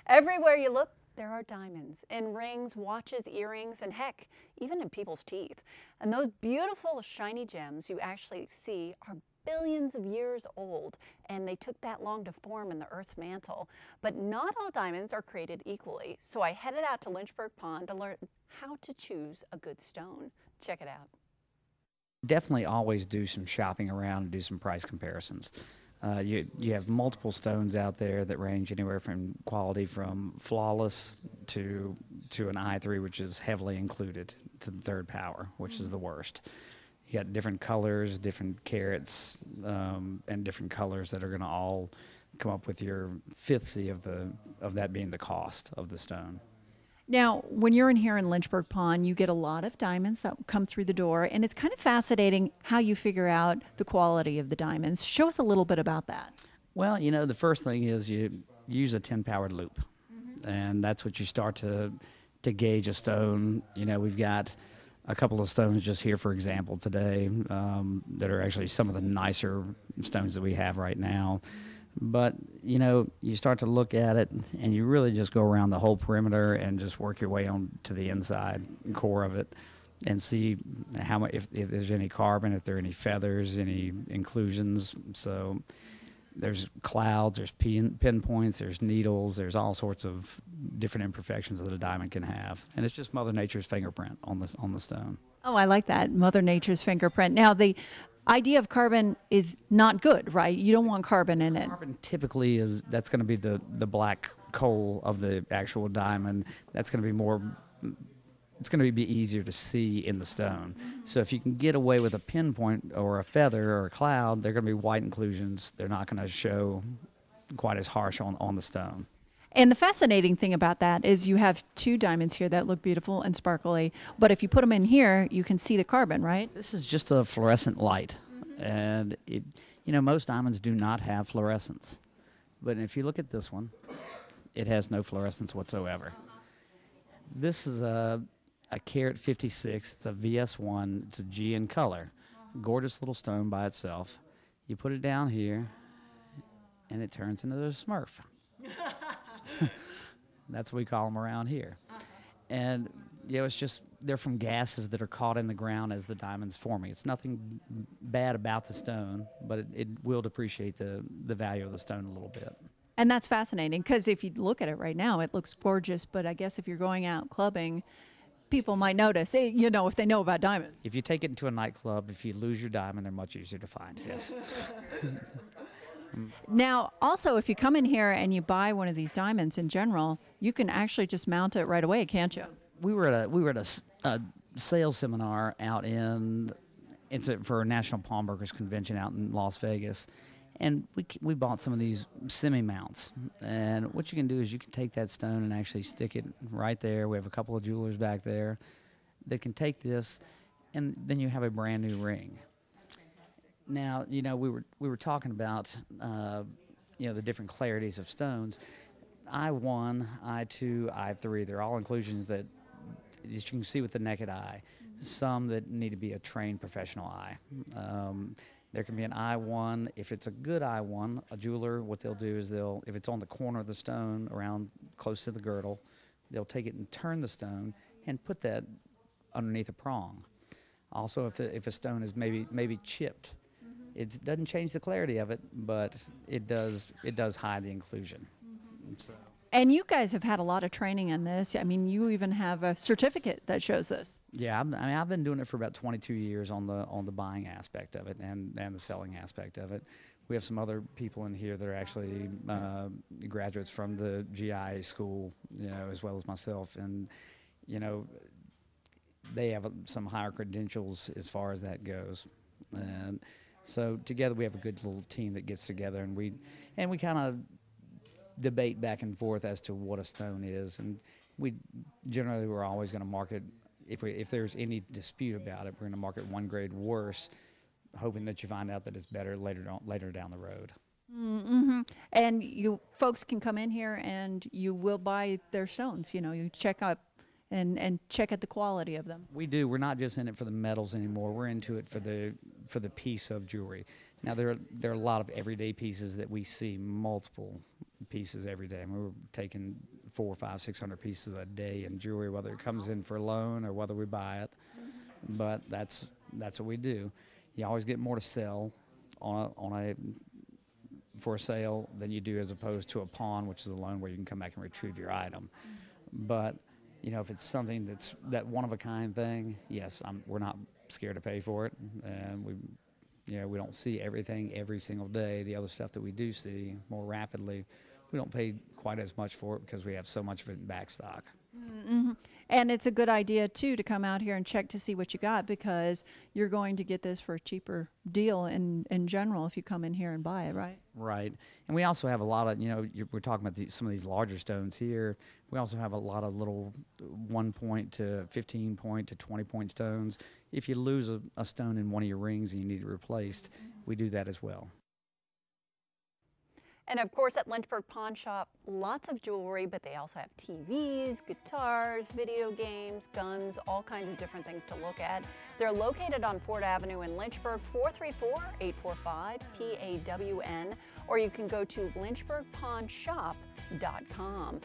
Everywhere you look, there are diamonds in rings, watches, earrings, and heck, even in people's teeth. And those beautiful, shiny gems you actually see are billions of years old, and they took that long to form in the Earth's mantle. But not all diamonds are created equally, so I headed out to Lynchburg Pond to learn how to choose a good stone. Check it out. Definitely always do some shopping around and do some price comparisons. You have multiple stones out there that range anywhere from quality from flawless to an I3, which is heavily included, to the third power, which is the worst. You got different colors, different carats, and different colors that are going to all come up with your fifthsy of that being the cost of the stone. Now, when you're in here in Lynchburg Pond, you get a lot of diamonds that come through the door, and it's kind of fascinating how you figure out the quality of the diamonds. Show us a little bit about that. Well, the first thing is you use a 10-powered loop, and that's what you start to gauge a stone. We've got a couple of stones just here, for example, today that are actually some of the nicer stones that we have right now. But, you start to look at it, and you really just go around the whole perimeter and just work your way on to the inside core of it and see how much, if there's any carbon, if there are any feathers, any inclusions. So there's clouds, there's pinpoints, there's needles, there's all sorts of different imperfections that a diamond can have. And it's just Mother Nature's fingerprint on the stone. Oh, I like that, Mother Nature's fingerprint. Now, the idea of carbon is not good, right? You don't want carbon in it. Carbon typically that's going to be the black coal of the actual diamond. That's going to be more, it's going to be easier to see in the stone. So if you can get away with a pinpoint or a feather or a cloud, they're going to be white inclusions. They're not going to show quite as harsh on the stone. And the fascinating thing about that is you have two diamonds here that look beautiful and sparkly, but if you put them in here, you can see the carbon, right? This is just a fluorescent light, and most diamonds do not have fluorescence. But if you look at this one, it has no fluorescence whatsoever. This is a carat 56. It's a VS1. It's a G in color. Gorgeous little stone by itself. You put it down here, and it turns into a Smurf. That's what we call them around here. And it's just they're from gases that are caught in the ground as the diamond's forming. It's nothing bad about the stone, but it will depreciate the value of the stone a little bit. And that's fascinating because if you look at it right now, it looks gorgeous, but I guess if you're going out clubbing, people might notice, if they know about diamonds. If you take it into a nightclub, if you lose your diamond, they're much easier to find, yes. Now, also, if you come in here and you buy one of these diamonds in general, you can actually just mount it right away, can't you? We were at a sales seminar out for a National Pawnbrokers Convention out in Las Vegas, and we bought some of these semi-mounts. And what you can do is you can take that stone and actually stick it right there. We have a couple of jewelers back there that can take this, and then you have a brand new ring. Now, we were talking about, the different clarities of stones. I1, I2, I3, they're all inclusions that you can see with the naked eye. Some that need to be a trained professional eye. There can be an I1. If it's a good I1, a jeweler, what they'll do is if it's on the corner of the stone around close to the girdle, they'll take it and turn the stone and put that underneath a prong. Also, if a stone is maybe chipped, it doesn't change the clarity of it, but it does hide the inclusion. So. And you guys have had a lot of training in this. I mean, you even have a certificate that shows this. Yeah, I've been doing it for about 22 years on the buying aspect of it and the selling aspect of it. We have some other people in here that are actually graduates from the GI school, as well as myself, and they have some higher credentials as far as that goes. And so together we have a good little team that gets together, and we kind of debate back and forth as to what a stone is, and we're always going to market, if there's any dispute about it, we're going to market one grade worse, hoping that you find out that it's better later down the road. Mm-hmm. And you folks can come in here and you will buy their stones. You check out and check at the quality of them. We do. We're not just in it for the metals anymore. We're into it for the piece of jewelry. Now there are a lot of everyday pieces that we see multiple pieces every day. I mean, we're taking 400, 500, 600 pieces a day in jewelry, whether it comes in for a loan or whether we buy it. But that's what we do. You always get more to sell for a sale than you do as opposed to a pawn, which is a loan where you can come back and retrieve your item. But you know, if it's something that's that one-of-a-kind thing, yes, we're not scared to pay for it, and we don't see everything every single day. The other stuff that we do see more rapidly, we don't pay quite as much for it because we have so much of it in back stock. Mm-hmm. And it's a good idea too to come out here and check to see what you got, because you're going to get this for a cheaper deal in general if you come in here and buy it, right? Right. And we also have a lot of, we're talking about some of these larger stones here. We also have a lot of little 1 point to 15 point to 20 point stones. If you lose a stone in one of your rings and you need it replaced, we do that as well. And of course, at Lynchburg Pawn Shop, lots of jewelry, but they also have TVs, guitars, video games, guns, all kinds of different things to look at. They're located on Ford Avenue in Lynchburg, 434-845-PAWN, or you can go to lynchburgpawnshop.com.